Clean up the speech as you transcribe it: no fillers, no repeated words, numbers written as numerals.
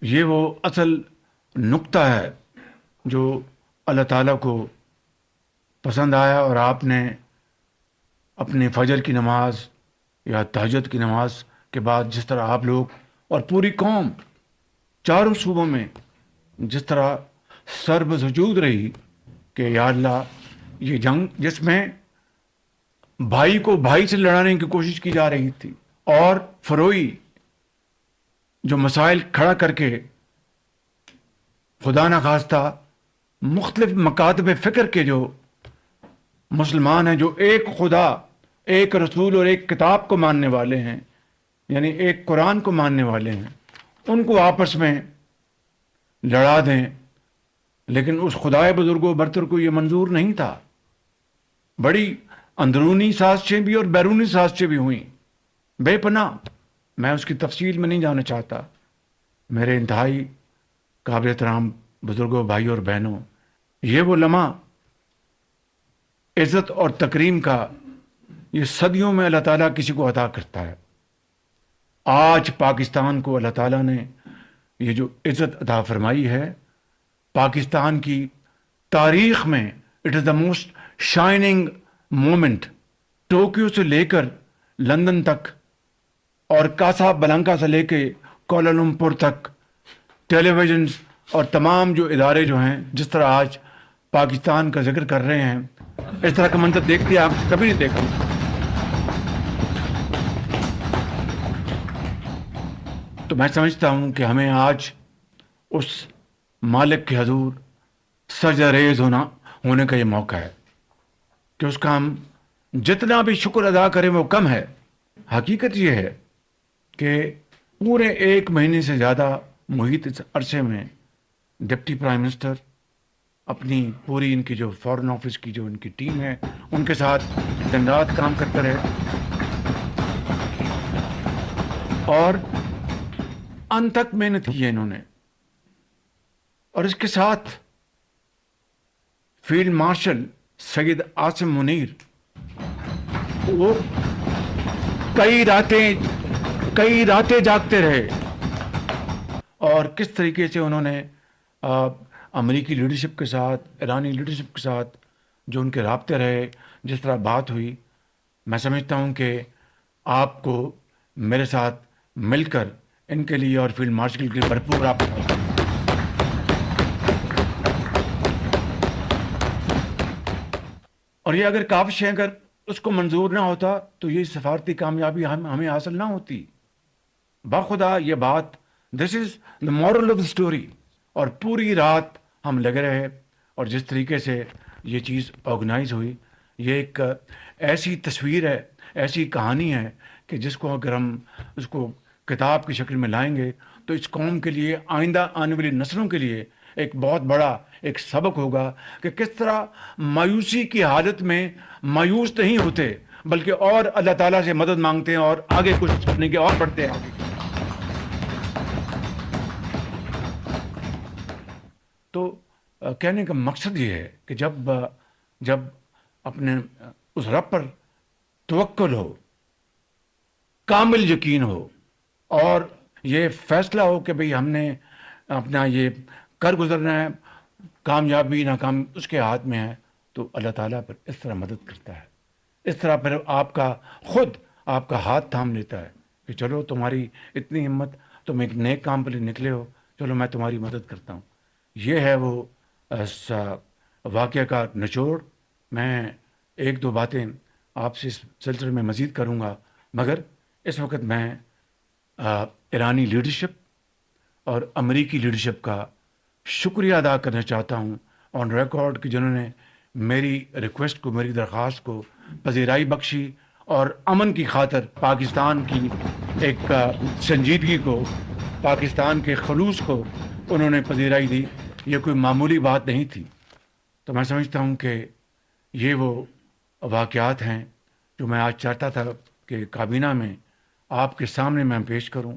یہ وہ اصل نقطہ ہے جو اللہ تعالیٰ کو پسند آیا، اور آپ نے اپنے فجر کی نماز یا تہجد کی نماز کے بعد جس طرح آپ لوگ اور پوری قوم چاروں صوبوں میں جس طرح سرب سجود رہی کہ یا اللہ، یہ جنگ جس میں بھائی کو بھائی سے لڑانے کی کوشش کی جا رہی تھی، اور فروئی جو مسائل کھڑا کر کے خدا نخواستہ مختلف مکاتب فکر کے جو مسلمان ہیں، جو ایک خدا، ایک رسول اور ایک کتاب کو ماننے والے ہیں، یعنی ایک قرآن کو ماننے والے ہیں، ان کو آپس میں لڑا دیں، لیکن اس خدائے بزرگ و برتر کو یہ منظور نہیں تھا۔ بڑی اندرونی سازشیں بھی اور بیرونی سازشیں بھی ہوئیں، بے پناہ۔ میں اس کی تفصیل میں نہیں جانا چاہتا۔ میرے انتہائی قابل احترام بزرگوں، بھائیوں اور بہنوں، یہ وہ لمحہ عزت اور تکریم کا یہ صدیوں میں اللہ تعالیٰ کسی کو عطا کرتا ہے۔ آج پاکستان کو اللہ تعالیٰ نے یہ جو عزت عطا فرمائی ہے، پاکستان کی تاریخ میں it is the most shining moment. Tokyo سے لے کر لندن تک، اور کاسا بلانکا سے لے کے کوالالمپور تک، ٹیلی ویژنز اور تمام جو ادارے جو ہیں جس طرح آج پاکستان کا ذکر کر رہے ہیں، اس طرح کا منظر دیکھتے آپ کبھی نہیں دیکھا۔ تو میں سمجھتا ہوں کہ ہمیں آج اس مالک کے حضور سجدہ ریز ہونے کا یہ موقع ہے کہ اس کا ہم جتنا بھی شکر ادا کریں وہ کم ہے۔ حقیقت یہ ہے کہ پورے 1 مہینے سے زیادہ محیط اس عرصے میں ڈپٹی پرائم منسٹر اپنی پوری ان کی جو فارن آفس کی جو ان کی ٹیم ہے ان کے ساتھ دن رات کام کرتے رہے، اور انتھک محنت کی ہے انہوں نے۔ اور اس کے ساتھ فیلڈ مارشل سید عاصم منیر، وہ کئی راتیں جاگتے رہے، اور کس طریقے سے انہوں نے امریکی لیڈرشپ کے ساتھ، ایرانی لیڈرشپ کے ساتھ جو ان کے رابطے رہے، جس طرح بات ہوئی، میں سمجھتا ہوں کہ آپ کو میرے ساتھ مل کر ان کے لیے اور فیلڈ مارشل کے لیے بھرپور آپ اور یہ اگر کاوش ہے، اگر اس کو منظور نہ ہوتا تو یہ سفارتی کامیابی ہمیں حاصل نہ ہوتی۔ باخدا یہ بات، this is the moral of the story. اور پوری رات ہم لگے رہے، اور جس طریقے سے یہ چیز آرگنائز ہوئی، یہ ایک ایسی تصویر ہے، ایسی کہانی ہے کہ جس کو اگر ہم اس کو کتاب کی شکل میں لائیں گے تو اس قوم کے لیے، آئندہ آنے والی نسلوں کے لیے ایک بہت بڑا ایک سبق ہوگا کہ کس طرح مایوسی کی حالت میں مایوس نہیں ہوتے، بلکہ اور اللہ تعالیٰ سے مدد مانگتے ہیں اور آگے کچھ کرنے کے اور بڑھتے ہیں۔ تو کہنے کا مقصد یہ ہے کہ جب اپنے اس رب پر توکل ہو، کامل یقین ہو، اور یہ فیصلہ ہو کہ بھئی ہم نے اپنا یہ کر گزرنا ہے، کامیابی ناکام اس کے ہاتھ میں ہے، تو اللہ تعالیٰ پر اس طرح مدد کرتا ہے، اس طرح پھر آپ کا ہاتھ تھام لیتا ہے کہ چلو تمہاری اتنی ہمت، تم ایک نیک کام پر نکلے ہو، چلو میں تمہاری مدد کرتا ہوں۔ یہ ہے وہ اس واقعہ کا نچوڑ۔ میں 1-2 باتیں آپ سے اس سلسلے میں مزید کروں گا، مگر اس وقت میں ایرانی لیڈرشپ اور امریکی لیڈرشپ کا شکریہ ادا کرنا چاہتا ہوں آن ریکارڈ کہ جنہوں نے میری ریکویسٹ کو، میری درخواست کو پذیرائی بخشی، اور امن کی خاطر پاکستان کی ایک سنجیدگی کو، پاکستان کے خلوص کو انہوں نے پذیرائی دی۔ یہ کوئی معمولی بات نہیں تھی۔ تو میں سمجھتا ہوں کہ یہ وہ واقعات ہیں جو میں آج چاہتا تھا کہ کابینہ میں آپ کے سامنے میں پیش کروں۔